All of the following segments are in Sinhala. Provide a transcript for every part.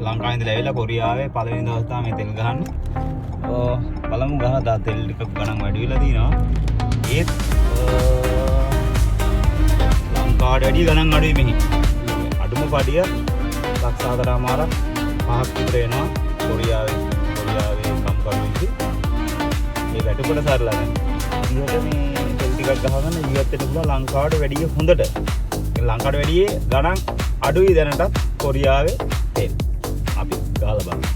ලංකාවේ ඉඳලා ඇවිල්ලා කොරියාවේ පළවෙනි දවස් තමයි මේ තෙල් ගහන්නේ. බලමු ගහලා තෙල් ටිකක් ගණන් වැඩි වෙලා තිනවා. ඒත් ලංකාවට වැඩි ගණන් අඩුයි මෙහි. අඩුම පඩිය ලක්ෂ 4මාරක් 5ක් විතර එනවා කොරියාවේ කම්කරුවෙන්දි. මේ වැටුපොළ සරලා දැන්. ඊට මේ තෙල් ටිකක් ගහගන්න ජීවත් වෙන්න පුළුවන් ලංකාවට වැඩිය හොඳට. ලංකාවට වැඩිය ගණන් අඩුයි දැනටත් කොරියාවේ තෙල්. අපි ගහලා බලමු.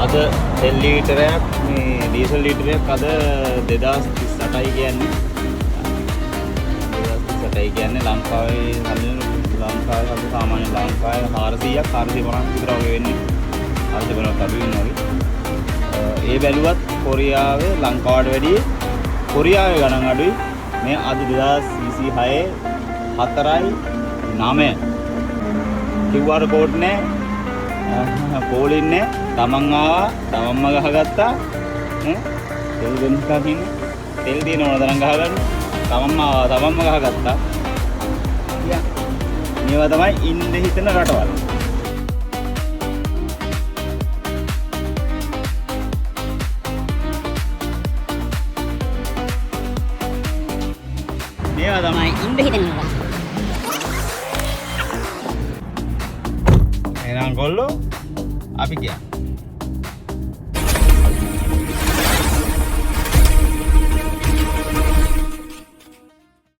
අද තෙල් ලීටරයක් මේ ඩීසල් ලීටරයක් අද 2038යි කියන්නේ. 2038යි කියන්නේ ලංකාවේ සාමාන්‍ය ලංකාවේ 400ක් 450ක් විතර වගේ වෙන්නේ. 450ක් අඩු වෙනවා වගේ. ඒ බැලුවත් කොරියාවේ ලංකාවට වැඩිය කොරියාවේ ගණන් අඩුයි. මේ අද 2026 4යි 9 QR කෝඩ් නෑ. පෝලින්නේ තමන් ආවා තමන්ම ගහගත්තා තෙල් දෙන්නකා කියන්නේ තෙල් දින ඕන තරම් ගහගන්න තමන්ම ආවා තමන්ම ගහගත්තා මේවා තමයි ඉන්න හිතන රටවල් මේවා තමයි ඉන්න හිතන රටවල් එනං ගොල්ලෝ අපි ගියා